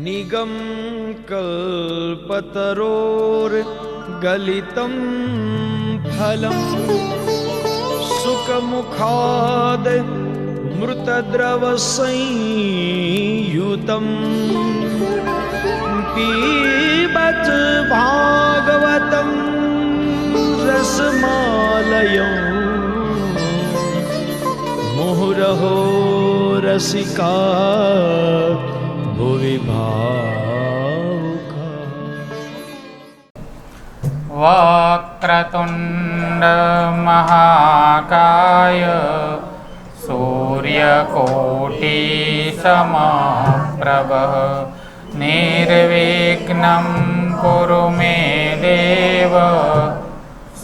निगम कल्पतरोर्गलितं फलं सुखमुखाद् मृतद्रवसंयुतं पीबत भागवतं रसमालयं मुहुरहो रसिका भुवि भावुका। वक्रतुण्ड महाकाय सूर्यकोटि समप्रभ निर्विघ्नं कुरु मे देव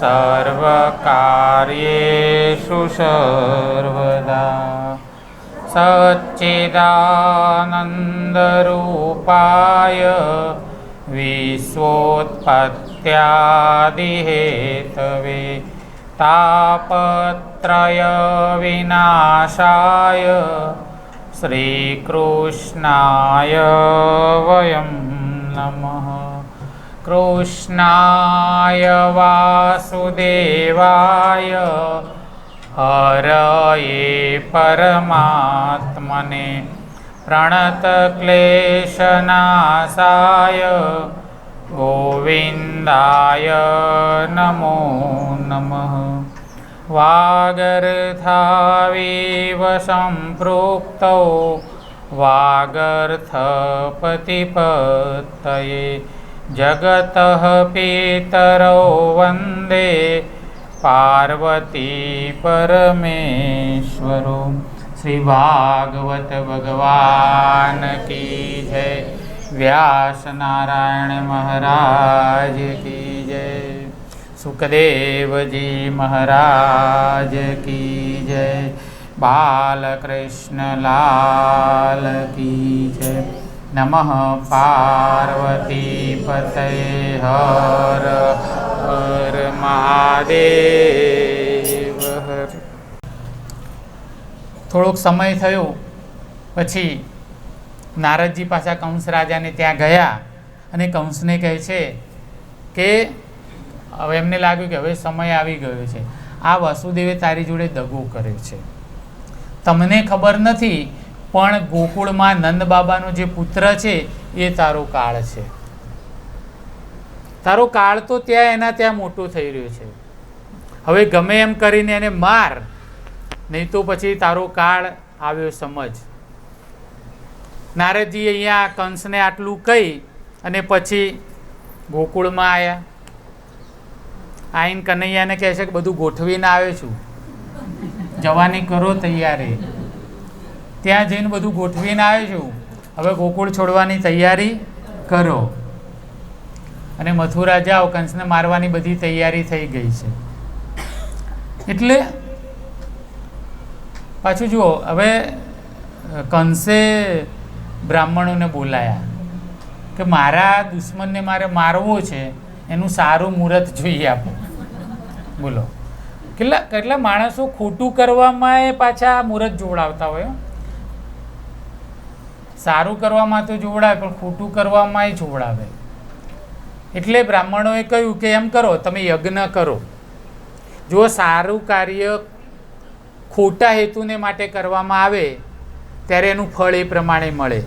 सर्वकार्येषु सर्वदा। सच्चिदानन्दरूपाय विश्वोत्पत्त्यादिहेतवे तापत्रय विनाशाय श्रीकृष्णाय वयं नमः। कृष्णाय वासुदेवाय हरये परमात्मने प्रणतक्लेशनाशाय गोविन्दाय नमो नमः। वागर्थाविव सम्पृक्तौ वागर्थपतिपत्तये जगतः पितरौ वन्दे पार्वती परमेश्वरो। श्री भागवत भगवान की जय। व्यास नारायण महाराज की जय। सुखदेव जी महाराज की जय। बालकृष्ण लाल की जय। नमः पार्वती पतये हर हर महादेव हर। થોડોક સમય થયો પછી નારદજી પાછા કંસ રાજાને ત્યાં ગયા અને કંસને કહે છે કે હવે એમને લાગ્યું કે હવે સમય આવી ગયો છે, આ વાસુદેવે તારી જોડે દગો કર્યો છે, તમને ખબર નથી પણ ગોકુળમાં નંદ બાબાનો જે પુત્ર છે એ તારો કાળ છે, તારો કાળ તો ત્યાં એના ત્યાં મોટો થઈ રહ્યો છે, હવે ગમે એમ કરીને એને માર, નહીં તો પછી તારો કાળ આવ્યો સમજ. નારદજી અહીંયા કંસને આટલું કહી અને પછી ગોકુળમાં આવ્યા. આઈન કનૈયાને કહે છે કે બધું ગોઠવીને આવ્યો છું, જવાની કરો તૈયારી. ત્યાં જઈને બધું ગોઠવીને આવ્યો છું, હવે ગોકુળ છોડવાની તૈયારી કરો અને મથુરા જાઓ, કંસને મારવાની બધી તૈયારી થઈ ગઈ છે. એટલે પાછું જુઓ, હવે કંસે બ્રાહ્મણોને બોલાયા કે મારા દુશ્મનને મારે મારવો છે, એનું સારું મુહૂર્ત જોઈએ આપો. બોલો, કેટલા માણસો ખોટું કરવામાં એ પાછા મુહૂર્ત જોડાવતા હોય. સારું કરવામાં તો જોડાય પણ ખોટું કરવામાં એ જોડાવે. એટલે બ્રાહ્મણોએ કહ્યું કે એમ કરો, તમે યજ્ઞ કરો. જો સારું કાર્ય ખોટા હેતુને માટે કરવામાં આવે ત્યારે એનું ફળ એ પ્રમાણે મળે.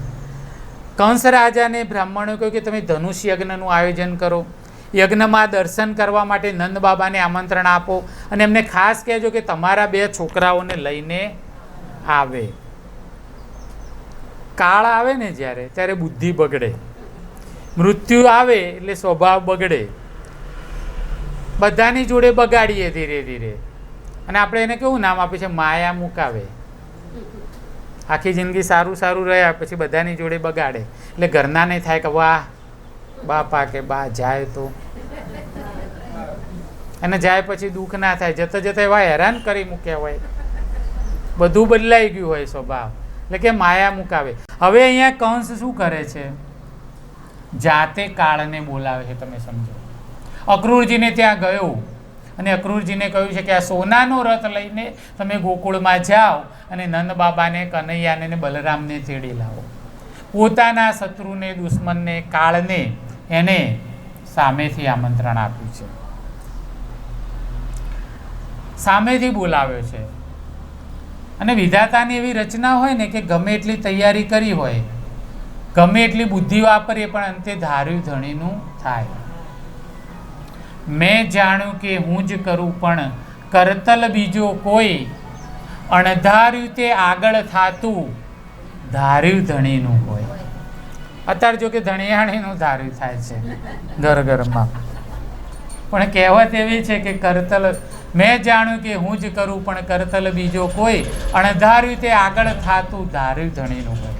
કંસ રાજાને બ્રાહ્મણોએ કહ્યું કે તમે ધનુષ યજ્ઞનું આયોજન કરો, યજ્ઞમાં દર્શન કરવા માટે નંદ બાબાને આમંત્રણ આપો અને એમને ખાસ કહેજો કે તમારા 2 છોકરાઓને લઈને આવે. કાળ આવે ને જ્યારે, ત્યારે બુદ્ધિ બગડે, મૃત્યુ આવે એટલે સ્વભાવ બગડે, બધાની જોડે બગાડીએ ધીરે ધીરે. અને આપણે એને કેવું નામ આપીએ છીએ, માયા મુકાવે. આખી જિંદગી સારું સારું રહ્યા પછી બધાની જોડે બગાડે, એટલે ઘરના નહીં થાય કે વાહ બાપા કે બા જાય તો, અને જાય પછી દુઃખ ના થાય, જતા જતા એવા હેરાન કરી મૂક્યા હોય, બધું બદલાઈ ગયું હોય સ્વભાવ, એટલે કે માયા મુકાવે. હવે અહીંયા કંસ શું કરે છે, જાતે કાળને બોલાવે છે. તમે સમજો, અક્રૂરજીને ત્યાં ગયો અને અક્રૂરજીને કહ્યું છે કે આ સોનાનો રથ લઈને તમે ગોકુળમાં જાઓ અને નંદ બાબાને, કનૈયાને ને બલરામને તેડી લાવો. પોતાના શત્રુને, દુશ્મનને, કાળને એને સામેથી આમંત્રણ આપ્યું છે, સામેથી બોલાવ્યો છે. અને વિધાતાની એવી રચના હોય ને કે ગમે એટલી તૈયારી કરી હોય, ગમે એટલી બુદ્ધિ વાપરીએ, પણ અંતે ધાર્યું ધણીનું થાય. મેં જાણ્યું કે હું જ કરું, પણ કરતલ બીજો કોઈ, અણધાર્યું તે આગળ થાતું, ધાર્યું ધણીનું હોય. અત્યારે જો કે ધણિયાણીનું ધાર્યું થાય છે ઘર ઘરમાં, પણ કહેવત એવી છે કે કરતલ, મેં જાણ્યું કે હું જ કરું, પણ કરતલ બીજો કોઈ, અણધાર્યું તે આગળ થાતું, ધાર્યું ધણીનું હોય.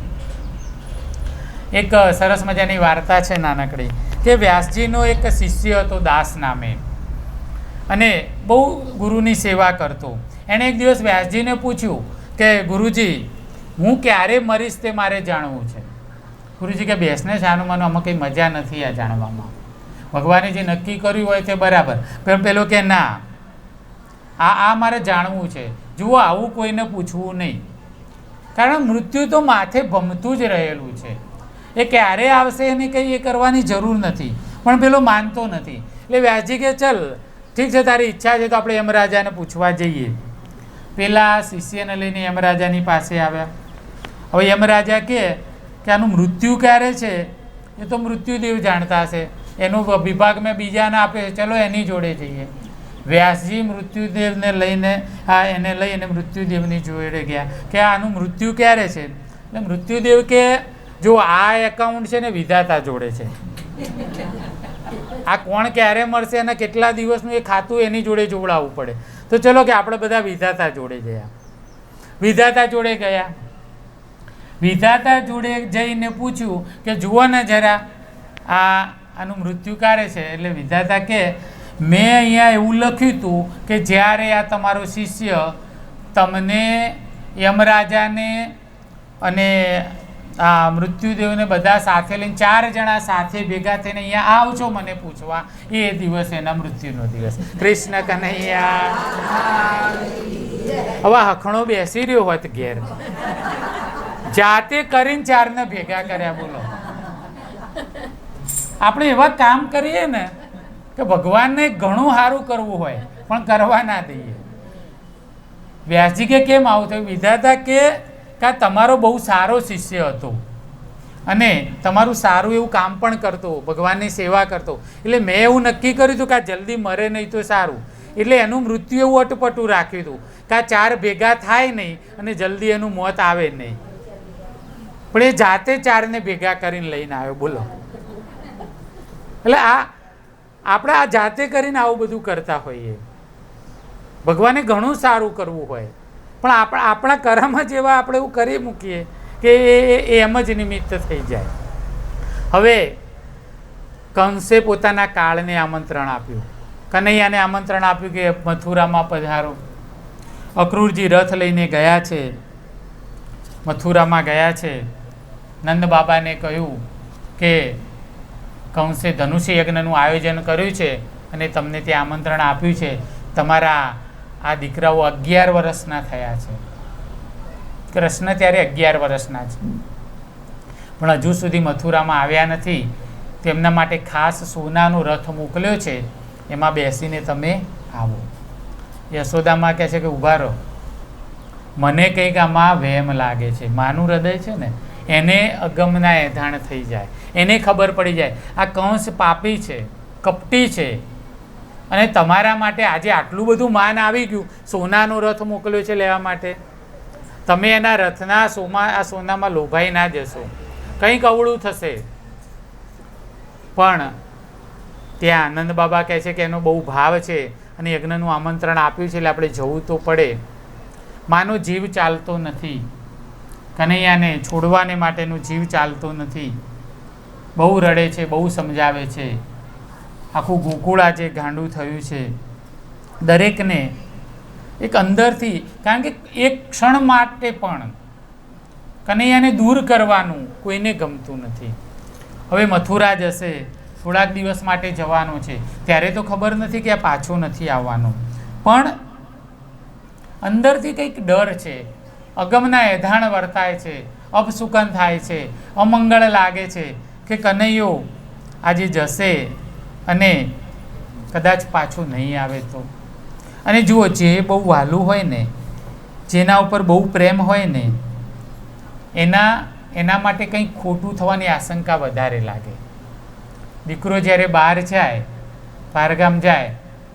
એક સરસ મજાની વાર્તા છે નાનકડી, કે વ્યાસજીનો એક શિષ્ય હતો દાસ નામે, અને બહુ ગુરુની સેવા કરતો. એણે એક દિવસ વ્યાસજીને પૂછ્યું કે ગુરુજી, હું ક્યારે મરીશ તે મારે જાણવું છે. ગુરુજી કે બેસને છાનું માનું, આમાં કંઈ મજા નથી આ જાણવામાં. ભગવાને જે નક્કી કર્યું હોય તે બરાબર, પણ પેલો કે ના, આ મારે જાણવું છે. જુઓ, આવું કોઈને પૂછવું નહીં, કારણ મૃત્યુ તો માથે ભમતું જ રહેલું છે. એ ક્યારે આવશે એની કંઈ એ કરવાની જરૂર નથી, પણ પેલો માનતો નથી. એટલે વ્યાસજી કે ચલ ઠીક છે, તારી ઈચ્છા છે તો આપણે યમરાજાને પૂછવા જઈએ. પેલા શિષ્યને લઈને યમરાજાની પાસે આવ્યા. હવે યમરાજા કે આનું મૃત્યુ ક્યારે છે એ તો મૃત્યુદેવ જાણતા હશે, એનો વિભાગ મેં બીજાને આપ્યો છે, ચલો એની જોડે જઈએ. વ્યાસજી મૃત્યુદેવને લઈને એને લઈને મૃત્યુદેવની જોડે ગયા કે આનું મૃત્યુ ક્યારે છે. એટલે મૃત્યુદેવ કે જો આ એકાઉન્ટ છે ને વિધાતા જોડે છે, આ કોણ ક્યારે મળશે અને કેટલા દિવસનું એ ખાતું એની જોડે જોડાવવું પડે. તો ચલો કે આપણે બધા વિધાતા જોડે ગયા. વિધાતા જોડે ગયા. વિધાતા જોડે જઈને પૂછ્યું કે જુઓ ને જરા આનું મૃત્યુ ક્યારે છે. એટલે વિધાતા કે મેં અહીંયા એવું લખ્યું હતું કે જ્યારે આ તમારો શિષ્ય તમને, યમરાજાને અને આ મૃત્યુદેવને બધા સાથે લઈને 4 જણા સાથે ભેગા થઈને અહીંયા આવશો મને પૂછવા, એ દિવસ એના મૃત્યુનો દિવસ. કૃષ્ણ કનૈયા. હવે હખણો બેસી રહ્યો હોત ઘેર, જાતે કરીને 4ને ભેગા કર્યા. બોલો, આપણે એવા કામ કરીએ ને કે ભગવાનને ઘણું સારું કરવું હોય પણ કરવા ના દઈએ. વ્યાસજી કે કેમ આવું થયું? વિધાતા કે તમારો બહુ સારો શિષ્ય હતો અને તમારું સારું એવું કામ પણ કરતો, ભગવાનની સેવા કરતો, એટલે મેં એવું નક્કી કર્યું હતું કે આ જલ્દી મરે નહીં તો સારું, એટલે એનું મૃત્યુ એવું અટપટું રાખ્યું હતું કે આ 4 ભેગા થાય નહીં અને જલ્દી એનું મોત આવે નહીં. પણ એ જાતે 4ને ભેગા કરીને લઈને આવ્યો. બોલો, એટલે આપણે આ જાતે કરીને આવું બધું કરતા હોઈએ. ભગવાને ઘણું સારું કરવું હોય પણ આપણા કર્મ જ એવા આપણે એવું કરી મૂકીએ કે એ એમ જ નિમિત્ત થઈ જાય. હવે કંસે પોતાના કાળને આમંત્રણ આપ્યું, કનૈયાને આમંત્રણ આપ્યું કે મથુરામાં પધારો. અક્રૂરજી રથ લઈને ગયા છે, મથુરામાં ગયા છે. નંદ બાબાને કહ્યું કે કંસે ધનુષ્ય યજ્ઞનું આયોજન કર્યું છે અને તમને ત્યાં આમંત્રણ આપ્યું છે. તમારા આ દીકરાઓ 11 વર્ષના થયા છે. કૃષ્ણ ત્યારે 11 વર્ષના છે, પણ હજુ સુધી મથુરામાં આવ્યા નથી. તેમના માટે ખાસ સોનાનો રથ મોકલ્યો છે, એમાં બેસીને તમે આવો. યશોદામાં કહે છે કે ઊભા રહો, મને કંઈક આમાં વહેમ લાગે છે. માનું હૃદય છે ને એને અગમના એધાણ થઈ જાય, એને ખબર પડી જાય આ કંસ પાપી છે, કપટી છે, અને તમારા માટે આજે આટલું બધું માન આવી ગયું, સોનાનો રથ મોકલ્યો છે લેવા માટે. તમે એના રથના આ સોનામાં લોભાઈ ના જશો, કંઈક અવળું થશે. પણ ત્યાં આનંદ બાબા કહે છે કે એનો બહુ ભાવ છે અને યજ્ઞનું આમંત્રણ આપ્યું છે એટલે આપણે જવું તો પડે. માનો જીવ ચાલતો નથી, કનૈયાને છોડવાને માટેનો જીવ ચાલતો નથી. બહુ રડે છે, બહુ સમજાવે છે. આખું ગોકુળ આજે ગાંડું થયું છે. દરેકને એક અંદરથી, કારણ કે એક ક્ષણ માટે પણ કનૈયાને દૂર કરવાનું કોઈને ગમતું નથી. હવે મથુરા જશે, થોડાક દિવસ માટે જવાનો છે, ત્યારે તો ખબર નથી કે આ પાછો નથી આવવાનો, પણ અંદરથી કંઈક ડર છે, અગમના એધાણ વર્તાય છે. અપશુકન થાય છે, અમંગળ લાગે છે કે કનૈયો આજે જશે અને કદાચ પાછું નહીં આવે તો. અને જુઓ, જે બહુ વહાલું હોય ને, જેના ઉપર બહુ પ્રેમ હોય ને, એના માટે કંઈક ખોટું થવાની આશંકા વધારે લાગે. દીકરો જ્યારે બહાર જાય, બહારગામ જાય,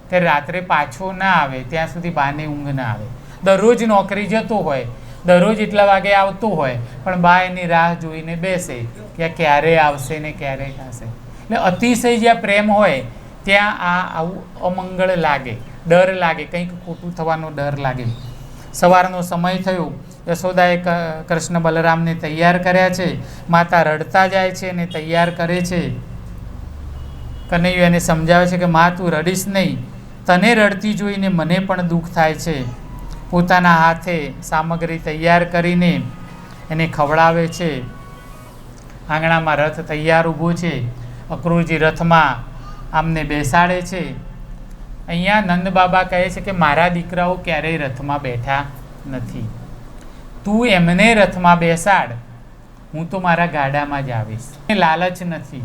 ત્યારે રાત્રે પાછો ના આવે ત્યાં સુધી બાને ઊંઘ ના આવે. દરરોજ નોકરી જતો હોય, દરરોજ એટલા વાગે આવતો હોય, પણ બા એની રાહ જોઈને બેસે કે ક્યારે આવશે ને ક્યારે આવશે. એટલે અતિશય જ્યાં પ્રેમ હોય ત્યાં આવું અમંગળ લાગે, ડર લાગે, કંઈક ખોટું થવાનો ડર લાગે. સવારનો સમય થયો, યશોદાએ કૃષ્ણ બલરામને તૈયાર કર્યા છે. માતા રડતા જાય છે અને તૈયાર કરે છે. કનૈયો એને સમજાવે છે કે મા, તું રડીશ નહીં, તને રડતી જોઈને મને પણ દુઃખ થાય છે. પોતાના હાથે સામગ્રી તૈયાર કરીને એને ખવડાવે છે. આંગણામાં રથ તૈયાર ઊભો છે. અક્રૂરજી રથમાં આમને બેસાડે છે. અહીંયા નંદ બાબા કહે છે કે મારા દીકરાઓ ક્યારેય રથમાં બેઠા નથી, તું એમને રથમાં બેસાડ, હું તો મારા ગાડામાં જ આવીશ. લાલચ નથી,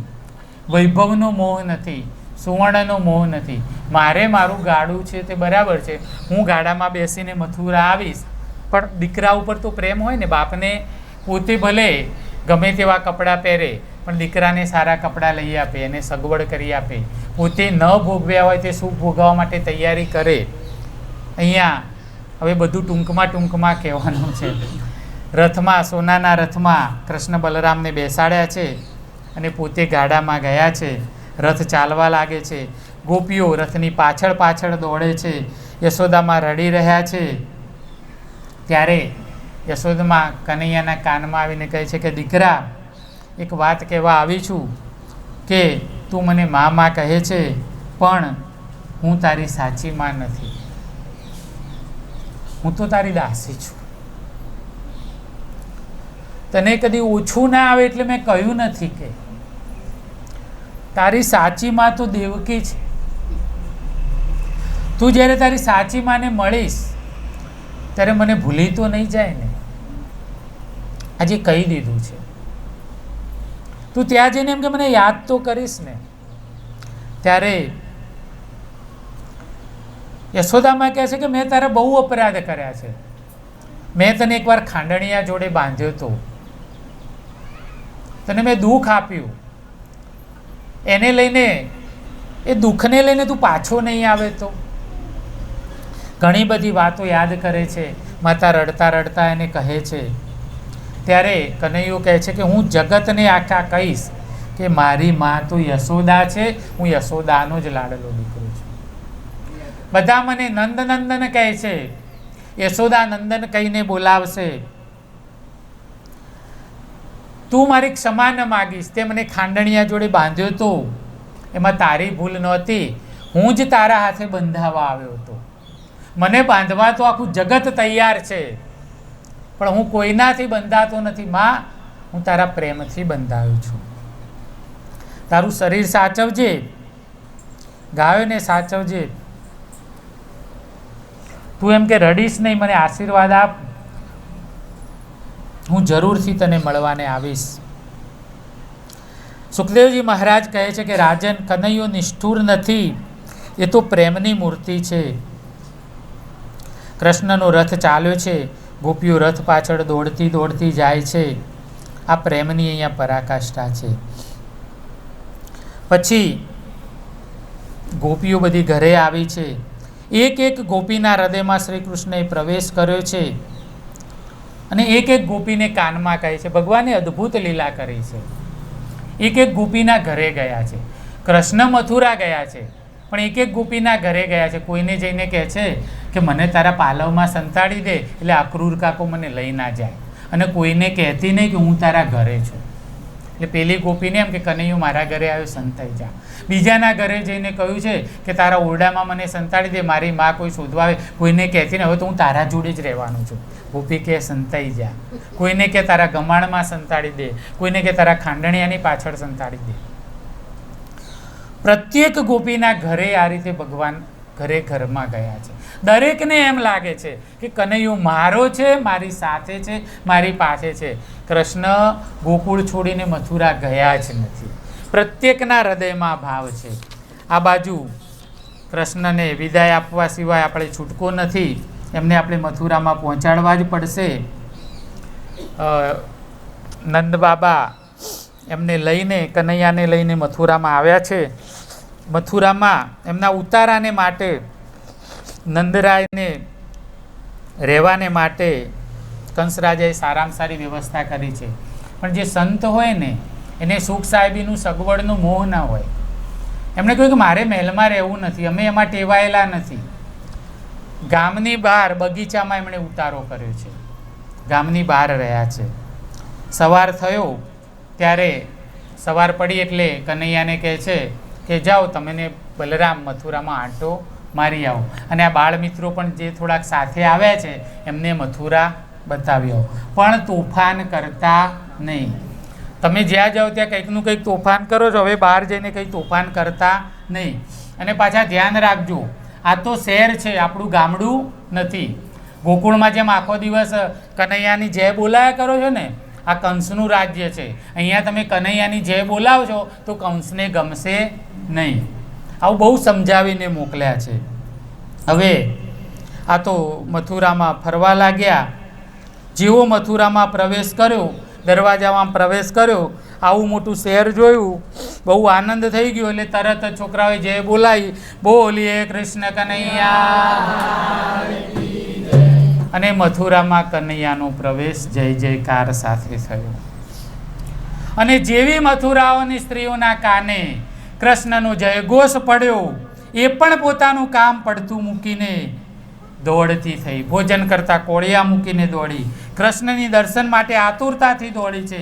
વૈભવનો મોહ નથી, સુવર્ણનો મોહ નથી. મારે મારું ગાડું છે તે બરાબર છે, હું ગાડામાં બેસીને મથુરા આવીશ. પણ દીકરા ઉપર તો પ્રેમ હોય ને. બાપને પોતે ભલે ગમે તેવા કપડાં પહેરે, પણ દીકરાને સારા કપડાં લઈ આપે, એને સગવડ કરી આપે. પોતે ન ભોગવ્યા હોય તે સુખ ભોગવવા માટે તૈયારી કરે. અહીંયા હવે બધું ટૂંકમાં કહેવાનું છે. રથમાં, સોનાના રથમાં કૃષ્ણ બલરામને બેસાડ્યા છે અને પોતે ગાડામાં ગયા છે. રથ ચાલવા લાગે છે. ગોપીઓ રથની પાછળ પાછળ દોડે છે. યશોદામાં રડી રહ્યા છે. ત્યારે યશોદામાં કનૈયાના કાનમાં આવીને કહે છે કે દીકરા, એક વાત કહેવા આવી છું કે તું મને મા કહે છે, પણ હું તારી સાચી માં નથી, હું તો તારી દાસી છું. તને કદી ઓછું ના આવે એટલે મેં કહ્યું નથી કે તારી સાચી માં તો દેવકી છે. તું જ્યારે તારી સાચી માને મળીશ ત્યારે મને ભૂલી તો નહીં જાય ને. આજે કહી દીધું છે, તું ત્યાં જઈને એમ કે મને યાદ તો કરીશ ને. ત્યારે યશોદામાં કહે છે કે મેં તારા બહુ અપરાધ કર્યા છે. મેં તને એકવાર ખાંડણિયા જોડે બાંધ્યો હતો, તને મેં દુઃખ આપ્યું. એને લઈને, એ દુઃખને લઈને તું પાછો નહીં આવે તો. ઘણી બધી વાતો યાદ કરે છે. માતા રડતા રડતા એને કહે છે. ત્યારે કનૈયો કહે છે કે હું જગતને આખા કહીશ કે મારી માં તો યશોદા છે, હું યશોદાનો જ લાડલો દીકરો છું. બધા મને નંદ નંદન કહે છે, યશોદા નંદન કહીને બોલાવશે. તું મારી ક્ષમા ન માગીશ. તે મને ખાંડણિયા જોડે બાંધ્યો હતો, એમાં તારી ભૂલ નહોતી. હું જ તારા હાથે બંધાવા આવ્યો હતો. મને બાંધવા તો આખું જગત તૈયાર છે, પણ હું કોઈનાથી બંધાતો નથી. માં, હું તારા પ્રેમથી બંધાયો છું. તારું શરીર સાચવજે, ગાયોને સાચવજે. તું એમ કે રડીશ નહીં, મને આશીર્વાદ આપ, હું જરૂરથી તને મળવાને આવીશ. સુખદેવજી મહારાજ કહે છે કે રાજન, કનૈયો નિષ્ઠુર નથી, એ તો પ્રેમની મૂર્તિ છે. કૃષ્ણનો રથ ચાલ્યો છે, ગોપીઓ રથ પાછળ દોડતી દોડતી જાય છે. આ પ્રેમની અહીંયા પરાકાષ્ઠા છે. પછી ગોપીઓ બધી ઘરે આવી છે. એક એક ગોપીના હૃદયમાં શ્રી કૃષ્ણએ પ્રવેશ કર્યો છે અને એક એક ગોપીને કાનમાં કહે છે. ભગવાને અદ્ભુત લીલા કરી છે. એક એક ગોપીના ઘરે ગયા છે. કૃષ્ણ મથુરા ગયા છે, પણ એક એક ગોપીના ઘરે ગયા છે. કોઈને જઈને કહે છે કે મને તારા પાલવમાં સંતાડી દે, એટલે અક્રૂર કાકો મને લઈ ના જાય. અને કોઈને કહેતી નહીં કે હું તારા ઘરે છું. એટલે પેલી ગોપીને એમ કે કનૈયો મારા ઘરે આવ્યો, સંતાઈ જા. બીજાના ઘરે જઈને કહ્યું છે કે તારા ઓરડામાં મને સંતાડી દે, મારી માં કોઈ શોધવા આવે. કોઈને કહેતી ને હવે તો હું તારા જોડે જ રહેવાનું છું. ગોપી કે સંતાઈ જા. કોઈને કે તારા ગમાણમાં સંતાડી દે, કોઈને કે તારા ખાંડણિયાની પાછળ સંતાડી દે. પ્રત્યેક ગોપીના ઘરે આ રીતે ભગવાન ઘરે ઘરમાં ગયા છે. દરેકને એમ લાગે છે કે કનૈયો મારો છે, મારી સાથે છે, મારી પાસે છે. કૃષ્ણ ગોકુળ છોડીને મથુરા ગયા જ નથી. પ્રત્યેકના હૃદયમાં ભાવ છે. આ બાજુ કૃષ્ણને વિદાય આપવા સિવાય આપણે છૂટકો નથી. એમને આપણે મથુરામાં પહોંચાડવા જ પડશે. નંદ બાબા એમને લઈને, કનૈયાને લઈને મથુરામાં આવ્યા છે. મથુરામાં એમના ઉતારાને માટે, નંદરાયને રહેવાને માટે કંસરાજાએ સારામાં સારી વ્યવસ્થા કરી છે. પણ જે સંત હોય ને એને સુખ સાહેબીનું સગવડનું મોહ ના હોય. એમણે કહ્યું કે મારે મહેલમાં રહેવું નથી, અમે એમાં ટેવાયેલા નથી. ગામની બહાર બગીચામાં એમણે ઉતારો કર્યો છે. ગામની બહાર રહ્યા છે. સવાર થયો ત્યારે સવાર પડી એટલે કનૈયાને કહે છે કે જાઓ તમે ને બલરામ મથુરામાં આંટો મારી આવો. અને આ બાળ મિત્રો પણ જે થોડાક સાથે આવ્યા છે એમને મથુરા બતાવ્યો. પણ તોફાન કરતા નહીં. તમે જ્યાં જાઓ ત્યાં કંઈકનું કંઈક તોફાન કરો છો, હવે બહાર જઈને કંઈ તોફાન કરતા નહીં. અને પાછા ધ્યાન રાખજો, આ તો શહેર છે, આપણું ગામડું નથી. ગોકુળમાં જેમ આખો દિવસ કનૈયાની જય બોલાયા કરો છો ને, આ કંસનું રાજ્ય છે. અહીંયા તમે કનૈયાની જય બોલાવશો તો કંસને ગમશે નહીં. આવું બહુ સમજાવીને મોકલ્યા છે. હવે આ તો મથુરામાં ફરવા લાગ્યા. જેવો મથુરામાં પ્રવેશ કર્યો, દરવાજામાં પ્રવેશ કર્યો, આવું મોટું શહેર જોયું, બહુ આનંદ થઈ ગયો. એટલે તરત જ છોકરાઓએ જય બોલાવી, બોલીએ કૃષ્ણ કનૈયા. અને મથુરામાં કનૈયાનો પ્રવેશ જય જયકાર સાથે થયો. અને જેવી મથુરાઓની સ્ત્રીઓના કાને કૃષ્ણનો જયઘોષ પડ્યો, એ પણ પોતાનું કામ પડતું મૂકીને દોડતી થઈ. ભોજન કરતા કોળિયા મૂકીને દોડી, કૃષ્ણની દર્શન માટે આતુરતાથી દોડી છે.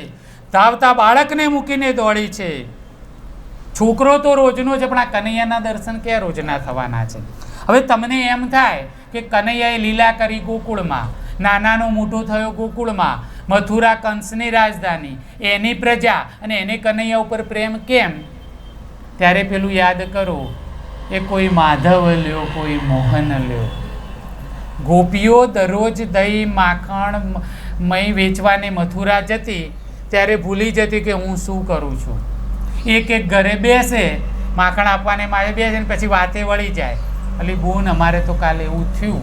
ધાવતા બાળકને મૂકીને દોડી છે. છોકરો તો રોજનો છે, પણ આ કનૈયાના દર્શન ક્યાં રોજના થવાના છે? હવે તમને એમ થાય કે કનૈયાએ લીલા કરી ગોકુળમાં, નાનાનો મોટો થયો ગોકુળમાં, મથુરા કંસની રાજધાની, એની પ્રજા, અને એને કનૈયા ઉપર પ્રેમ કેમ? ત્યારે પેલું યાદ કરો, એ કોઈ માધવ લ્યો, કોઈ મોહન લ્યો. ગોપીઓ દરરોજ દહીં માખણ મય વેચવાને મથુરા જતી ત્યારે ભૂલી જતી કે હું શું કરું છું. એક એક ઘરે બેસે, માખણ આપવાને મારે બેસે ને પછી વાતે વળી જાય, અલી બોન અમારે તો કાલે એવું થયું.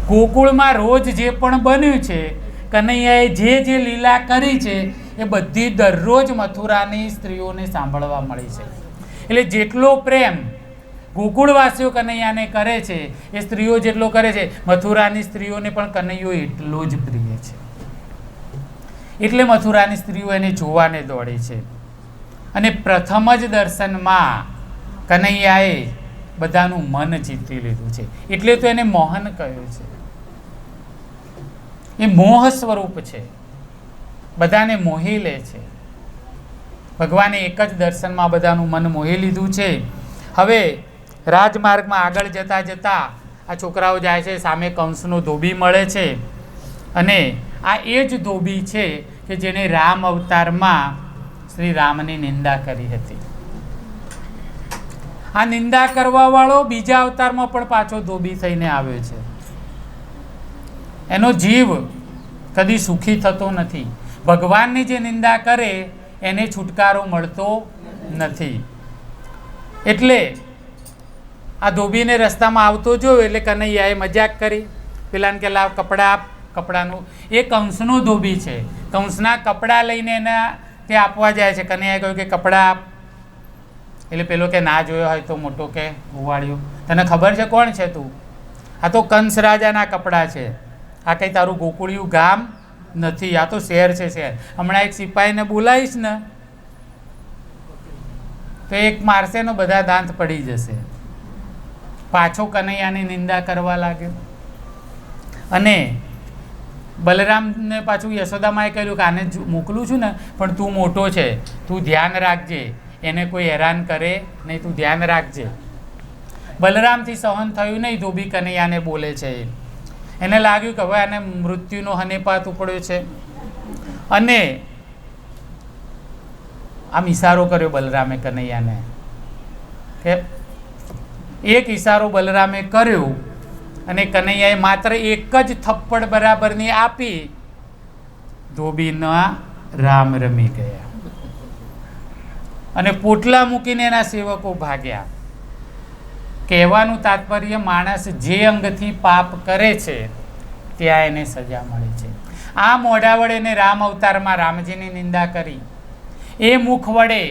ગોકુળમાં રોજ જે પણ બન્યું છે, કનૈયાએ જે જે લીલા કરી છે એ બધી દરરોજ મથુરાની સ્ત્રીઓને સાંભળવા મળી છે. એટલે જેટલો પ્રેમ ગોકુળવાસીઓ કનૈયાને કરે છે એ સ્ત્રીઓ જેટલો કરે છે, મથુરાની સ્ત્રીઓને પણ કનૈયો એટલો જ પ્રિય છે. એટલે મથુરાની સ્ત્રીઓ એને જોવાને દોડે છે. અને પ્રથમ જ દર્શનમાં કનૈયાએ બધાનું મન જીતી લીધું છે. એટલે તો એને મોહન કહ્યું છે. એ મોહ સ્વરૂપ છે, બધાને મોહી લે છે. ભગવાને એક જ દર્શનમાં બધાનું મન મોહી લીધું છે. હવે રાજમાર્ગમાં આગળ જતા જતા આ છોકરાઓ જાય છે, સામે કંસનો ધોબી મળે છે. અને આ એ જ ધોબી છે કે જેણે રામ અવતારમાં શ્રી રામની નિંદા કરી હતી. આ નિંદા કરવા વાળો બીજા અવતારમાં પણ પાછો ધોબી થઈને આવ્યો છે. એનો જીવ કદી સુખી થતો નથી. ભગવાનની જે નિંદા કરે એને છુટકારો મળતો નથી. એટલે આ ધોબીને રસ્તામાં આવતો જોયો એટલે કનૈયાએ મજાક કરી, પેલાને કે લાવ કપડાં આપ. કપડાનું એ કંસનો ધોબી છે, કંસના કપડાં લઈને એના તે આપવા જાય છે. કનૈયાએ કહ્યું કે કપડાં આપ. એટલે પેલો કે ના જોયો હોય તો મોટો કે ઉવાળ્યો, તને ખબર છે કોણ છે તું? આ તો કંસ રાજાના કપડાં છે. આ કંઈ તારું ગોકુળિયું ગામ નથી, આ તો શહેર છે, શહેર. હમણાં એક સિપાહીને બોલાવીશ ને તો એક મારશે ને બધા દાંત પડી જશે. પાછો કનૈયાની નિંદા કરવા લાગ્યો. અને બલરામને પાછું યશોદામાએ કહ્યું કે આને મોકલું છું ને, પણ તું મોટો છે, તું ધ્યાન રાખજે, એને કોઈ હેરાન કરે નહીં, તું ધ્યાન રાખજે. બલરામથી સહન થયું નહીં, ધોબી કનૈયાને બોલે છે. એને લાગ્યું કે હવે આને મૃત્યુનો હનેપાત ઉપડ્યો છે. અને આમ ઇશારો કર્યો બલરામે કનૈયાને કે એક ઈશારો બલરામે કર્યો અને કનૈયાએ માત્ર એક જ થપ્પડ બરાબરની આપી, ધોબીના રામ રમી ગયા અને પોટલા મૂકીને એના સેવકો ભાગ્યા. કહેવાનું તાત્પર્ય, માણસ જે અંગથી પાપ કરે છે ત્યાં એને સજા મળે છે. આ મોઢા વડે એને રામ અવતારમાં રામજીની નિંદા કરી, એ મુખ વડે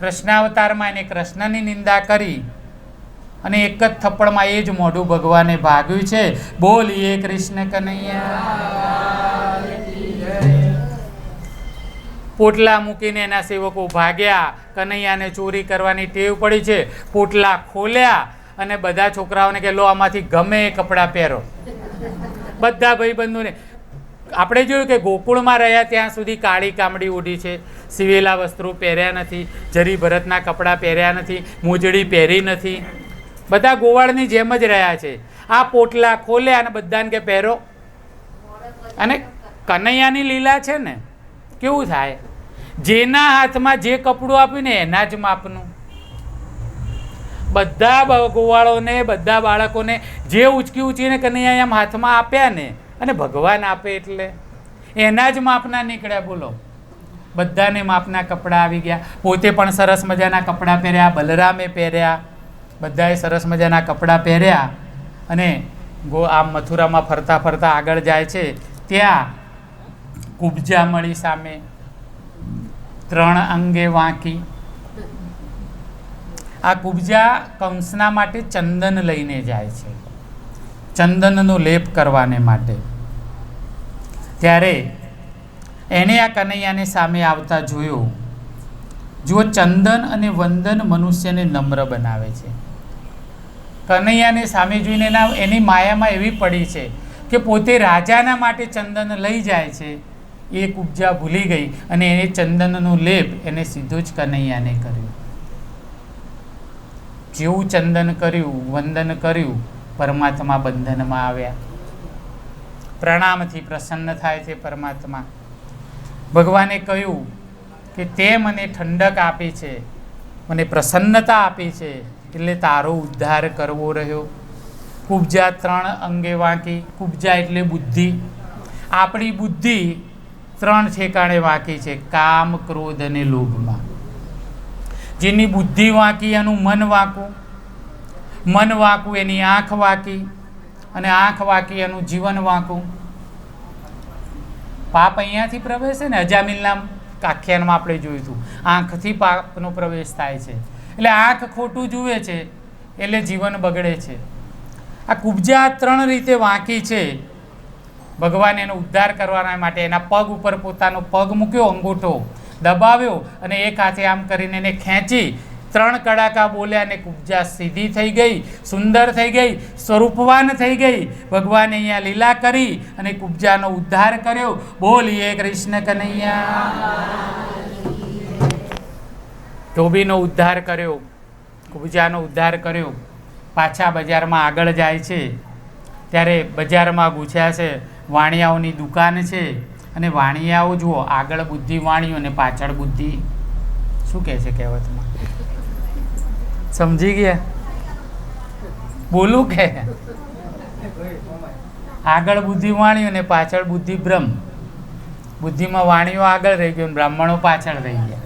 કૃષ્ણાવતારમાં એને કૃષ્ણની નિંદા કરી અને એક જ થપ્પડમાં એ જ મોઢું ભગવાને ભાગ્યું છે. બોલીએ કૃષ્ણ કનૈયા. પોટલા મૂકીને એના સેવકો ભાગ્યા. કનૈયાને ચોરી કરવાની ટેવ પડી છે. પોટલા ખોલ્યા અને બધા છોકરાઓને કે લો આમાંથી ગમે એ કપડાં પહેરો. બધા ભાઈબંધોને આપણે જોયું કે ગોકુળમાં રહ્યા ત્યાં સુધી કાળી કામડી ઓઢી છે, સિવેલા વસ્ત્રો પહેર્યા નથી, જરી ભરતના કપડાં પહેર્યા નથી, મોજડી પહેરી નથી, બધા ગોવાળની જેમ જ રહ્યા છે. આ પોટલા ખોલ્યા અને બધાને કે પહેરો. અને કનૈયાની લીલા છે ને, કેવું થાય, જેના હાથમાં જે કપડું આપ્યું ને એના જ માપનું. બધા ગોવાળોને, બધા બાળકોને જે ઉચકી ઉચકીને કનૈયા એમ હાથમાં આપ્યા ને, અને ભગવાન આપે એટલે એના જ માપના નીકળ્યા. બોલો, બધાને માપના કપડાં આવી ગયા. પોતે પણ સરસ મજાના કપડાં પહેર્યા, બલરામે પહેર્યા, બધાએ સરસ મજાના કપડાં પહેર્યા અને આમ મથુરામાં ફરતા ફરતા આગળ જાય છે. ત્યાં કુબજા મળી સામે, 3 અંગે વાંકી. આ કુબજા કંસના માટે ચંદન લઈને જાય છે, ચંદનનો લેપ કરવાને માટે. ત્યારે એણે આ કનૈયાને સામે આવતા જોયો. જો ચંદન અને વંદન મનુષ્યને નમ્ર બનાવે છે. કનૈયાને સામે જોઈને એની માયામાં એવી પડી છે કે પોતે રાજાના માટે ચંદન લઈ જાય છે. એ કુબજા ભૂલી ગઈ અને એને ચંદનનો લેપ એને સીધો જ કનૈયાને કર્યો. જેવું ચંદન કર્યું, વંદન કર્યું, પરમાત્મા બંધનમાં આવ્યા. પ્રણામથી પ્રસન્ન થાય છે પરમાત્મા. ભગવાને કહ્યું કે તે મને ઠંડક આપી છે, મને પ્રસન્નતા આપી છે, એટલે તારો ઉદ્ધાર કરવો રહ્યો. કુબજા 3 અંગે વાંકી. કુબજા એટલે બુદ્ધિ. આપણી બુદ્ધિ 3 ઠેકાણે વાંકી છે, કામ, ક્રોધ અને લોભમાં. જેની બુદ્ધિ વાંકી એનું મન વાંકું, મન વાંકું એની આંખ વાંકી, અને આંખ વાંકી એનું જીવન વાંકું. પાપ અહીંયાથી પ્રવેશે ને, અજામિલના આખ્યાનમાં આપણે જોયું હતું, આંખથી પાપનો પ્રવેશ થાય છે. એટલે આંખ ખોટું જુએ છે એટલે જીવન બગડે છે. આ કુબજા 3 રીતે વાંકી છે. ભગવાન એનો ઉદ્ધાર કરવાના માટે એના પગ ઉપર પોતાનો પગ મૂક્યો, અંગૂઠો દબાવ્યો અને એક હાથે આમ કરીને એને ખેંચી 3 કડાકા બોલ્યા અને કુબજા સીધી થઈ ગઈ, સુંદર થઈ ગઈ, સ્વરૂપવાન થઈ ગઈ. ભગવાને અહીંયા લીલા કરી અને કુબજાનો ઉદ્ધાર કર્યો. બોલીએ કૃષ્ણ કનૈયા. ધોબીનો ઉદ્ધાર કર્યો, કુબજાનો ઉદ્ધાર કર્યો. પાછા બજારમાં આગળ જાય છે. ત્યારે બજારમાં ગુછ્યા છે, વાણિયાઓની દુકાન છે. અને વાણિયાઓ જુઓ, આગળ બુદ્ધિ વાણિયો અને પાછળ બુદ્ધિ, શું કહે છે કહેવતમાં, સમજી ગયા? બોલું કે આગળ બુદ્ધિ વાણિયો અને પાછળ બુદ્ધિ બ્રહ્મ. બુદ્ધિમાં વાણિયો આગળ રહી ગયો, બ્રાહ્મણો પાછળ રહી ગયા.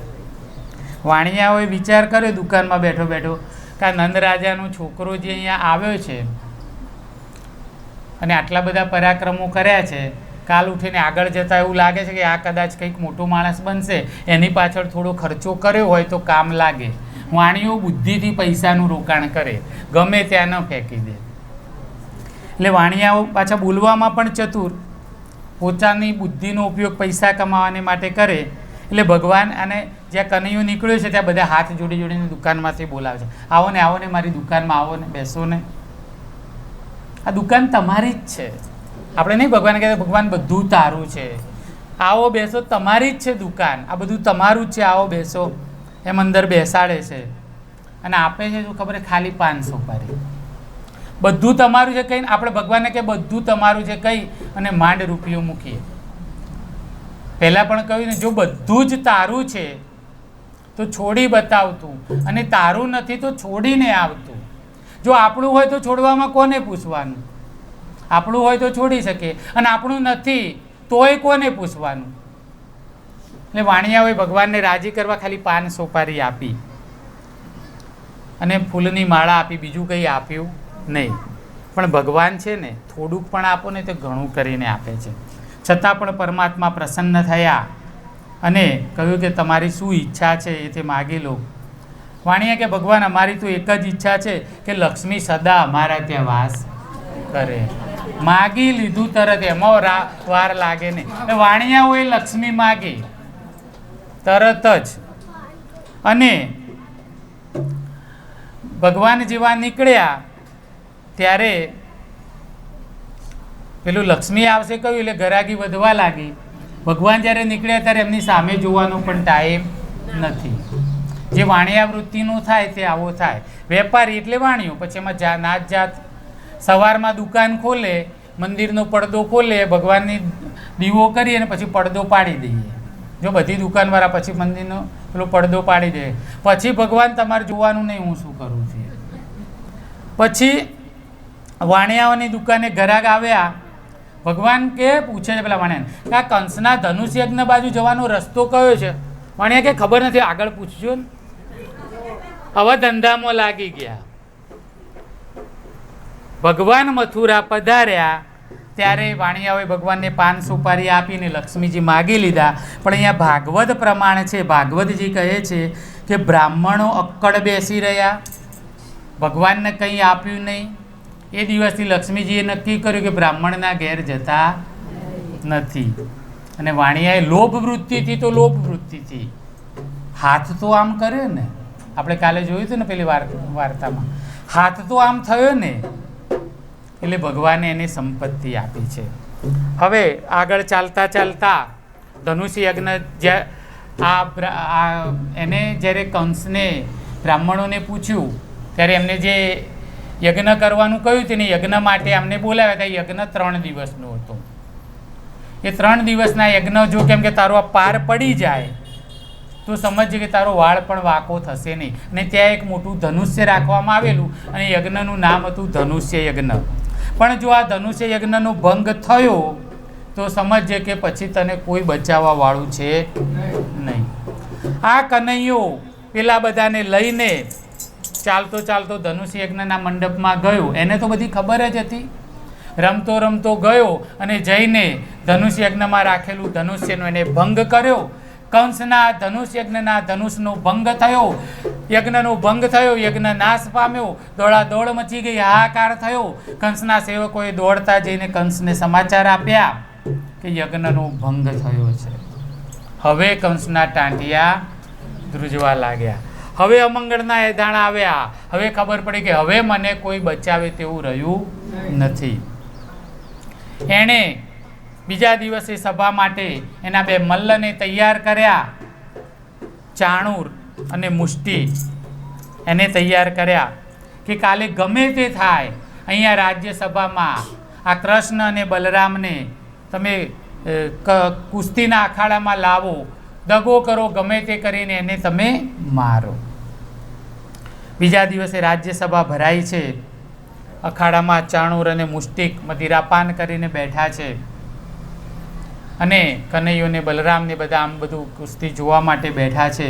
વાણિયાઓએ વિચાર કર્યો દુકાનમાં બેઠો બેઠો કે આ નંદ રાજાનો છોકરો જે અહીંયા આવ્યો છે અને આટલા બધા પરાક્રમો કર્યા છે, કાલ ઉઠીને આગળ જતાં એવું લાગે છે કે આ કદાચ કંઈક મોટો માણસ બનશે, એની પાછળ થોડો ખર્ચો કર્યો હોય તો કામ લાગે. વાણીઓ બુદ્ધિથી પૈસાનું રોકાણ કરે, ગમે ત્યાં ન ફેંકી દે. એટલે વાણિયાઓ પાછા બોલવામાં પણ ચતુર, પોતાની બુદ્ધિનો ઉપયોગ પૈસા કમાવાને માટે કરે. એટલે ભગવાન અને જ્યાં કનૈયો નીકળ્યો છે ત્યાં બધા હાથ જોડી જોડીને દુકાનમાંથી બોલાવે છે, આવો ને મારી દુકાનમાં આવો ને, બેસો ને, આ દુકાન તમારી જ છે. આપણે નહીં ભગવાન કહેતા ભગવાન બધું તારું છે, આવો બેસો, તમારી જ છે દુકાન, આ બધું તમારું જ છે, આવો બેસો. એમ અંદર બેસાડે છે અને આપે છે શું ખબર, ખાલી 500 પારી. બધું તમારું છે કહીને આપણે ભગવાનને કે બધું તમારું છે કહી અને માંડ રૂપિયો મૂકીએ. પહેલાં પણ કહ્યું ને, જો બધું જ તારું છે તો છોડી બતાવતું, અને તારું નથી તો છોડીને આવતું. જો આપણું હોય તો છોડવામાં કોને પૂછવાનું? આપણું હોય તો છોડી શકે, અને આપણું નથી તોય કોને પૂછવાનું? એટલે વાણિયાઓએ ભગવાનને રાજી કરવા ખાલી પાન સોપારી આપી અને ફૂલની માળા આપી, બીજું કંઈ આપ્યું નહીં. પણ ભગવાન છે ને, થોડુંક પણ આપો ને તો ઘણું કરીને આપે છે. છતાં પણ પરમાત્મા પ્રસન્ન થયા અને કહ્યું કે તમારી શું ઈચ્છા છે એ તે માગી લો. વાણિયા કે ભગવાન અમારી તો એક જ ઈચ્છા છે કે લક્ષ્મી સદા અમારા ત્યાં વાસ કરે. માગી લીધું તરત, એમાં વાર લાગે નહીં. વાણિયાઓએ લક્ષ્મી માગી તરત જ, અને ભગવાન જેવા નીકળ્યા ત્યારે પેલું લક્ષ્મી આવશે કહ્યું એટલે ગરાગી વધવા લાગી. ભગવાન જ્યારે નીકળ્યા ત્યારે એમની સામે જોવાનો પણ ટાઈમ નથી. જે વાણિયા વૃત્તિનું થાય તે આવો થાય. વેપારી એટલે વાણિયો, પછી એમાં નાત જાત. સવારમાં દુકાન ખોલે, મંદિરનો પડદો ખોલે, ભગવાનની દીવો કરી અને પછી પડદો પાડી દઈએ. જો બધી દુકાનવાળા પછી મંદિરનો પેલો પડદો પાડી દે, પછી ભગવાન તમારે જોવાનું નહીં હું શું કરું છું. પછી વાણિયાઓની દુકાને ગ્રાહક આવ્યા, ભગવાન કે પૂછે છે પેલા વાણિયાને કે આ કંસના ધનુષ યજ્ઞ બાજુ જવાનો રસ્તો કયો છે? વાણિયા કે ખબર નથી, આગળ પૂછજો ને. હવે ધંધામાં લાગી ગયા. ભગવાન મથુરા પધાર્યા ત્યારે વાણિયાઓએ ભગવાનને પાન સુપારી આપીને લક્ષ્મીજી માગી લીધા. પણ અહીંયા ભાગવત પ્રમાણ છે, ભાગવતજી કહે છે કે બ્રાહ્મણો અક્કડ બેસી રહ્યા, ભગવાનને કંઈ આપ્યું નહીં. એ દિવસથી લક્ષ્મીજીએ નક્કી કર્યું કે બ્રાહ્મણના ઘેર જતા નથી. અને વાણિયાએ લોભ વૃત્તિથી તો લોભ વૃત્તિથી હાથ તો આમ કર્યો ને, આપણે કાલે જોયું હતું ને પેલી વાર્તામાં, હાથ તો આમ થયો ને, એટલે ભગવાને એને સંપત્તિ આપી છે. હવે આગળ ચાલતા ચાલતા ધનુષ યજ્ઞ એને જ્યારે કંસને બ્રાહ્મણોને પૂછ્યું ત્યારે એમને જે યજ્ઞ કરવાનું કહ્યું તેને યજ્ઞ માટે અમને બોલાવ્યા હતા. યજ્ઞ 3 દિવસનો હતો. એ 3 દિવસના યજ્ઞ જો કેમ કે તારો આ પાર પડી જાય તો સમજજે કે તારો વાળ પણ વાંકો થશે નહીં. અને ત્યાં એક મોટું ધનુષ્ય રાખવામાં આવેલું અને યજ્ઞનું નામ હતું ધનુષ્ય યજ્ઞ. પણ જો આ ધનુષ્ય યજ્ઞનો ભંગ થયો તો સમજજે કે પછી તને કોઈ બચાવવા વાળું છે નહીં. આ કનૈયો પેલા બધાને લઈને ચાલતો ચાલતો ધનુષ્ય યજ્ઞના મંડપમાં ગયો. એને તો બધી ખબર જ હતી. રમતો રમતો ગયો અને જઈને ધનુષ્ય યજ્ઞમાં રાખેલું ધનુષ્યનો એને ભંગ કર્યો. કંસના ધનુષ યજ્ઞના ધનુષનો ભંગ થયો, યજ્ઞનો ભંગ થયો, યજ્ઞ નાશ પામ્યો, દોડાદોડ મચી ગઈ, હાહાકાર થયો. કંસના સેવકોએ દોડતા જઈને કંસને સમાચાર આપ્યા કે યજ્ઞનો ભંગ થયો છે. હવે કંસના ટાંટિયા ધ્રુજવા લાગ્યા. હવે અમંગળના એધાણ આવ્યા. હવે ખબર પડી કે હવે મને કોઈ બચાવે તેવું રહ્યું નથી. એણે બીજા દિવસે સભા માટે એના 2 મલ્લને તૈયાર કર્યા, ચાણૂર અને મુષ્ટિ એને તૈયાર કર્યા કે કાલે ગમે તે થાય અહીંયા રાજ્યસભામાં આ કૃષ્ણ અને બલરામને તમે કુસ્તીના અખાડામાં લાવો, દગો કરો, ગમે તે કરીને એને તમે મારો. બીજા દિવસે રાજ્યસભા ભરાઈ છે. અખાડામાં ચાણૂર અને મુષ્ટિક મદિરાપાન કરીને બેઠા છે અને કનૈયોને બલરામને બધા આમ બધું કુસ્તી જોવા માટે બેઠા છે.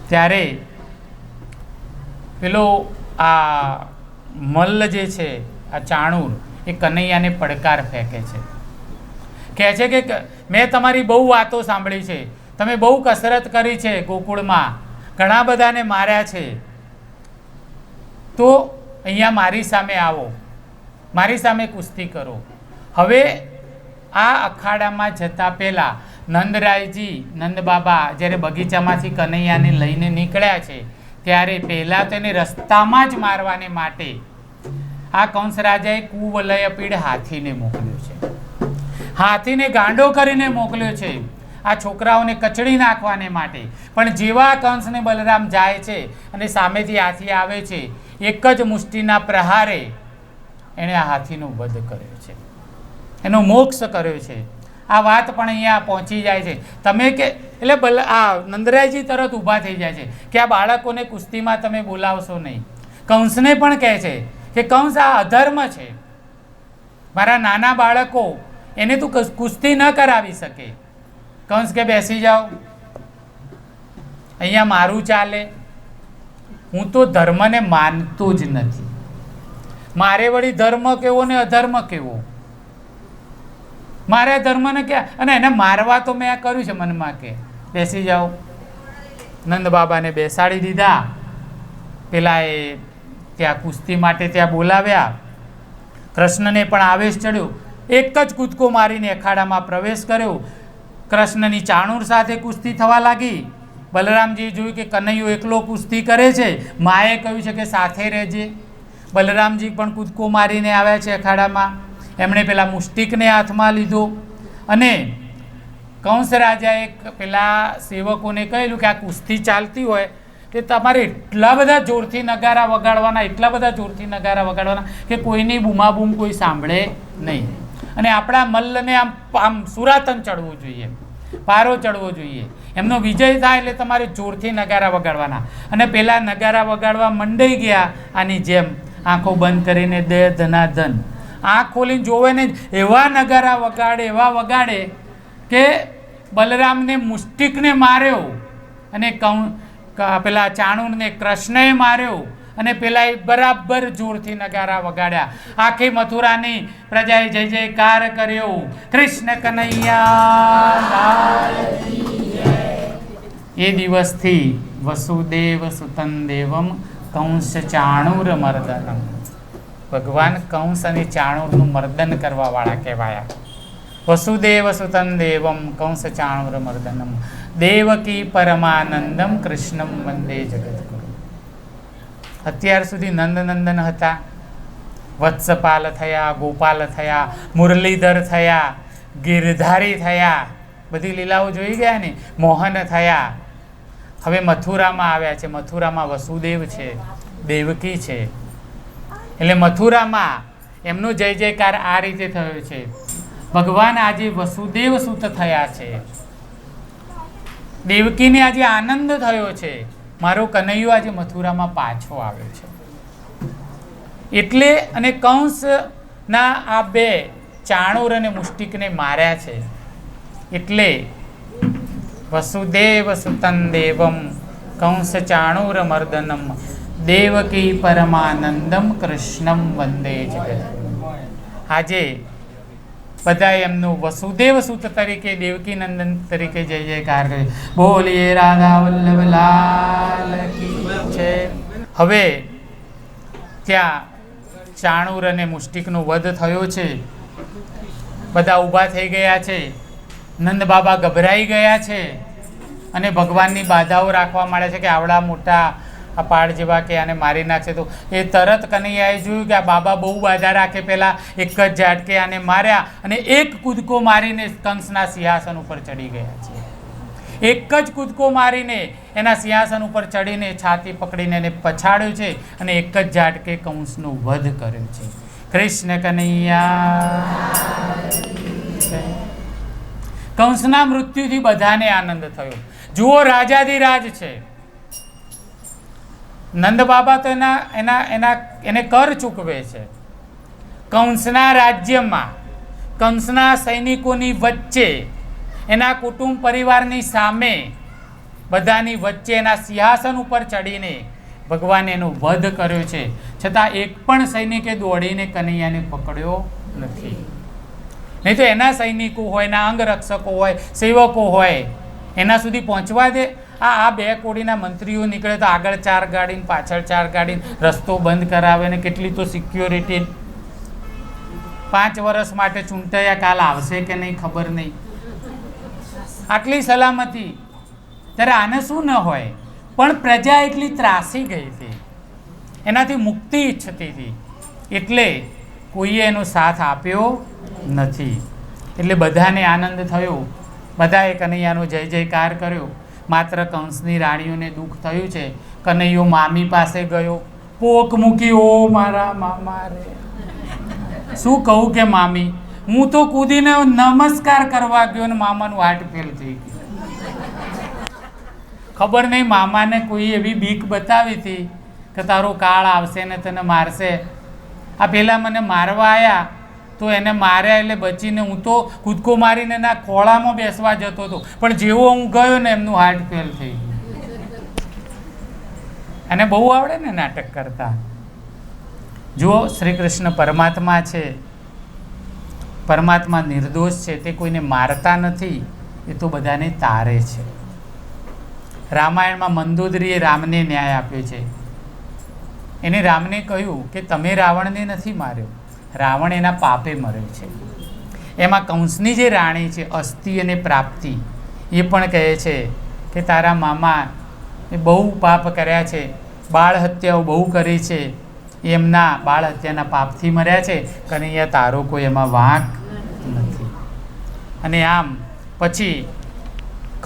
ત્યારે પેલો આ મલ્લ જે છે, આ ચાણૂર, એ કનૈયાને પડકાર ફેંકે છે. કહે છે કે મેં તમારી બહુ વાતો સાંભળી છે, તમે બહુ કસરત કરી છે ગોકુળમાં, ઘણા બધાને માર્યા છે, તો અહીંયા મારી સામે આવો, મારી સામે કુસ્તી કરો. હવે આ અખાડામાં જતા પહેલાં નંદરાયજી, નંદબાબા જ્યારે બગીચામાંથી કનૈયાને લઈને નીકળ્યા છે ત્યારે પહેલાં તેને રસ્તામાં જ મારવાને માટે આ કંસ રાજાએ કુવલય પીડ હાથીને મોકલ્યો છે. હાથીને ગાંડો કરીને મોકલ્યો છે આ છોકરાઓને કચડી નાખવાને માટે. પણ જેવા કંસ ને બલરામ જાય છે અને સામેથી હાથી આવે છે, એક જ મુષ્ટિના પ્રહારે એણે આ હાથીનો વધ કર્યો છે, એનો મોક્ષ કર્યો છે. આ વાત પણ અહીંયા પહોંચી જાય છે. તમે કે એટલે આ નંદરાયજી તરત ઊભા થઈ જાય છે કે આ બાળકોને કુસ્તીમાં તમે બોલાવશો નહીં, કંસને પણ કહે છે કે કંસ આ અધર્મ છે, મારા નાના બાળકો એને તું કુસ્તી ન કરાવી શકે. કંસ કે બેસી જાઓ, અહીંયા મારું ચાલે. હું તો ધર્મને માનતો જ નથી. મારે વળી ધર્મ કેવો ને અધર્મ કેવો? મારે ધર્મને ક્યાં, અને એને મારવા તો મેં આ કર્યું છે મનમાં કે બેસી જાઓ. નંદ બાબાને બેસાડી દીધા. પેલા એ ત્યાં કુસ્તી માટે ત્યાં બોલાવ્યા. કૃષ્ણને પણ આવેશ ચડ્યો. એક જ કૂદકો મારીને અખાડામાં પ્રવેશ કર્યો. કૃષ્ણની ચાણૂર સાથે કુસ્તી થવા લાગી. બલરામજીએ જોયું કે કનૈયો એકલો કુસ્તી કરે છે. માએ કહ્યું છે કે સાથે રહેજે. બલરામજી પણ કૂદકો મારીને આવ્યા છે અખાડામાં. એમણે પેલા મુષ્ટિકને હાથમાં લીધો અને કંસ રાજાએ પેલા સેવકોને કહેલું કે આ કુસ્તી ચાલતી હોય તે તમારે એટલા બધા જોરથી નગારા વગાડવાના, એટલા બધા જોરથી નગારા વગાડવાના કે કોઈની બૂમાબૂમ કોઈ સાંભળે નહીં. અને આપણા મલ્લને આમ સુરાતન ચડવું જોઈએ, પારો ચડવો જોઈએ. એમનો વિજય થાય એટલે તમારે જોરથી નગારા વગાડવાના. અને પેલા નગારા વગાડવા મંડાઈ ગયા આની જેમ, આંખો બંધ કરીને દે ધનાધન. આંખ ખોલીને જોવે ને એવા નગારા વગાડે, એવા વગાડે કે બલરામને મુષ્ટિકને માર્યો અને પેલા ચાણૂરને કૃષ્ણએ માર્યો અને પેલા બરાબર જોરથી નગારા વગાડ્યા. આખી મથુરાની પ્રજાએ જય જયકાર કર્યો. કૃષ્ણ કનૈયા. એ દિવસથી વસુદેવ સુતન દેવમ કંસ ચાણૂર મર્દનમ. ભગવાન કંસ અને ચાણૂરનું મર્દન કરવા વાળા કહેવાયા. વસુદેવ સુતન દેવમ કંસ ચાણૂર મર્દનમ દેવકી પરમાનંદમ કૃષ્ણમ વંદે જગદગુરુ. અત્યાર સુધી નંદનંદન હતા, વત્સપાલ થયા, ગોપાલ થયા, મુરલીધર થયા, ગિરધારી થયા, બધી લીલાઓ જોઈ ગયા ને. મોહન થયા. હવે મથુરામાં આવ્યા છે. મથુરામાં વસુદેવ છે, દેવકી છે. એટલે મથુરામાં એમનો જય જયકાર આ રીતે થયો છે. ભગવાન આજે વસુદેવ સુત થયા છે. દેવકીને આજે આનંદ થયો છે. મારો કનૈયો આજે મથુરામાં પાછો આવ્યો છે. એટલે અને કંસના આ બે ચાણૂર અને મુષ્ટિકને માર્યા છે. એટલે વસુદેવ સુતન દેવમ કંસ ચાણૂર મર્દનમ દેવકી પરમાનંદમ કૃષ્ણમ વંદે જગદગુરુ. આજે બધા એમનું વસુદેવ સુત તરીકે, દેવકી નંદન તરીકે જય જયકાર કરે. બોલીએ રાધા વલ્લભ લાલ કી જય. હવે ત્યાં ચાણૂર અને મુષ્ટિકનો વધ થયો છે. બધા ઊભા થઈ ગયા છે. નંદ બાબા ગભરાઈ ગયા છે અને ભગવાનની બાધાઓ રાખવા માંડ્યા છે કે આવડા મોટા આ પાડ જેવા કે આને મારી નાખશે. તો એ તરત કનૈયાએ જોયું કે આ બાબા બહુ બાધા રાખે, પહેલાં એક જ ઝાટકે આને માર્યા અને એક કૂદકો મારીને કંસના સિંહાસન ઉપર ચડી ગયા છે. એક જ કૂદકો મારીને એના સિંહાસન ઉપર ચડીને છાતી પકડીને એને પછાડ્યો છે અને એક જ ઝાટકે કંસનો વધ કર્યો છે. કૃષ્ણ કનૈયા. કંસના મૃત્યુથી બધાને આનંદ થયો. જુઓ, રાજાધિરાજ છે. નંદ બાબા તો એને કર ચૂકવે છે. કંસના રાજ્યમાં, કંસના સૈનિકોની વચ્ચે, એના કુટુંબ પરિવારની સામે, બધાની વચ્ચે એના સિંહાસન ઉપર ચડીને ભગવાને એનો વધ કર્યો છે. છતાં એક પણ સૈનિકે દોડીને કનૈયાને પકડ્યો નથી. નહીં તો એના સૈનિકો હોય, એના અંગરક્ષકો હોય, સેવકો હોય, એના સુધી પહોંચવા દે. આ બે કોડીના મંત્રીઓ નીકળે તો આગળ 4 ગાડીને પાછળ 4 ગાડીને રસ્તો બંધ કરાવે ને કેટલી તો સિક્યોરિટી. 5 વર્ષ માટે ચૂંટાયા, કાલ આવશે કે નહીં ખબર નહીં. આટલી સલામતી, ત્યારે આને શું ન હોય. પણ પ્રજા એટલી ત્રાસી ગઈ હતી, એનાથી મુક્તિ ઈચ્છતી હતી, એટલે કોઈએ એનો સાથ આપ્યો નથી. એટલે બધાને આનંદ થયો. બધાએ કનૈયાનો જય જયકાર કર્યો. માત્ર કંસની રાણીઓને દુઃખ થયું છે. કનૈયો મામી પાસે ગયો, પોક મૂકી. ઓ મારા મામા રે, શું કહું કે મામી, હું તો કૂદીને નમસ્કાર કરવા ગયો ને મામાનું હાર્ટ ફેલ થઈ ગયું. ખબર નહીં મામાને કોઈ એવી બીક બતાવી હતી કે તારો કાળ આવશે ને તને મારશે. આ પેલા મને મારવા આવ્યા તો એને માર્યા એટલે બચીને હું તો કૂદકો મારીને એના ખોળામાં બેસવા જતો હતો, પણ જેવો હું ગયો ને એમનું હાર્ટ ફેલ થઈ ગયું. એને બહુ આવડે ને નાટક કરતા. જુઓ, શ્રી કૃષ્ણ પરમાત્મા છે, પરમાત્મા નિર્દોષ છે, તે કોઈને મારતા નથી, એ તો બધાને તારે છે. રામાયણમાં મંદોદરીએ રામને ન્યાય આપ્યો છે. એને રામને કહ્યું કે તમે રાવણને નથી માર્યો, રાવણ એના પાપે મર્યો છે. એમાં કંસની જે રાણી છે અસ્થિ અને પ્રાપ્તિ, એ પણ કહે છે કે તારા મામા એ બહુ પાપ કર્યા છે, બાળ હત્યાઓ બહુ કરી છે, એમના બાળ હત્યાના પાપથી મર્યા છે, કનૈયા તારો કોઈ એમાં વાંક નથી. અને આમ પછી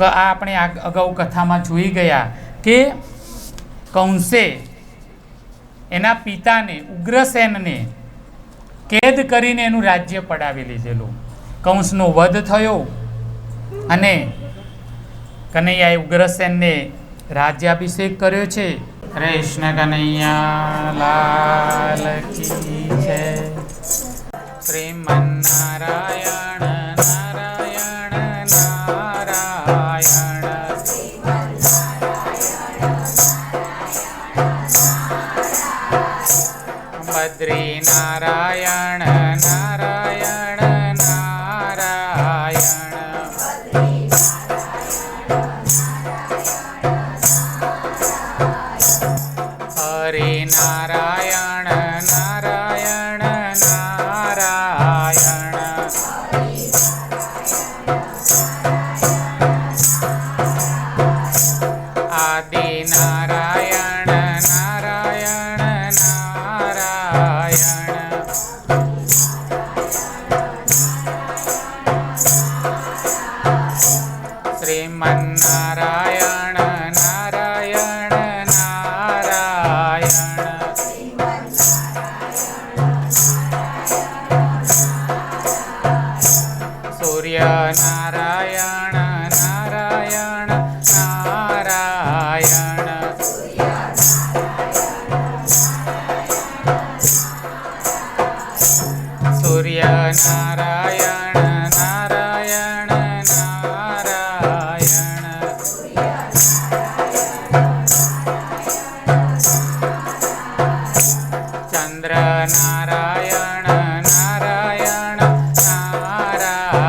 આપણે અગાઉ કથામાં જોઈ ગયા કે કંસે એના પિતાને ઉગ્રસેનને કેદ કરીને એનું રાજ્ય પડાવી લીધેલું. કંસનો વધ થયો અને કનૈયાએ ઉગ્રસેનને રાજ્યાભિષેક કર્યો છે. કૃષ્ણ કનૈયા લાલ કી જય. શ્રીમન્નારાયણ નારાયણ નારાયણ. બદ્રી નારાયણ નારાયણ નારાયણ. હરિ નારાયણ નારાયણ નારાયણ. આદિ નારાયણ નારાયણ નારાયણ. શ્રીમન્નારાયણ નારાયણ નારાયણ. સૂર્ય નારાયણ નારાયણ નારાયણ. સૂર્ય નારાયણ નારાયણ નારાયણ. ચંદ્ર નારાયણ નારાયણ નારાયણ.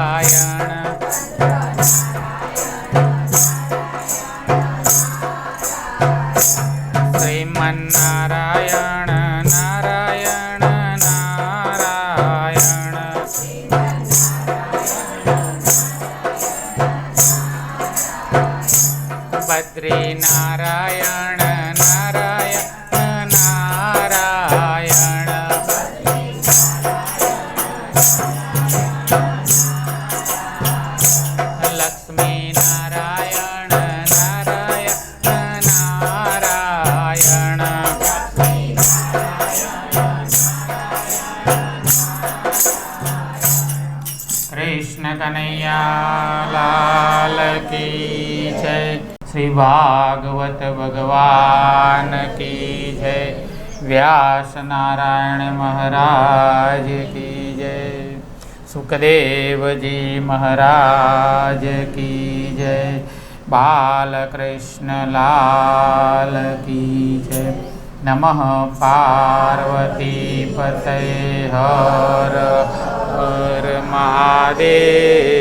શ્રીમન્નારાયણ નારાયણ નારાયણ. બદ્રી નારાયણ નારાયણ નારાયણ. લક્ષ્મી નારાયણ નારાયણ નારાયણ. કૃષ્ણ કનૈયા લાલ કી જય. શ્રી ભાગવત ભગવાન કી જય. વ્યાસ નારાયણ મહારાજ કી જય. સુખદેવજી મહારાજ કી જય. બાલકૃષ્ણ લાલ કી જય. નમઃ પાર્વતી પતये હર હર મહાદેવ.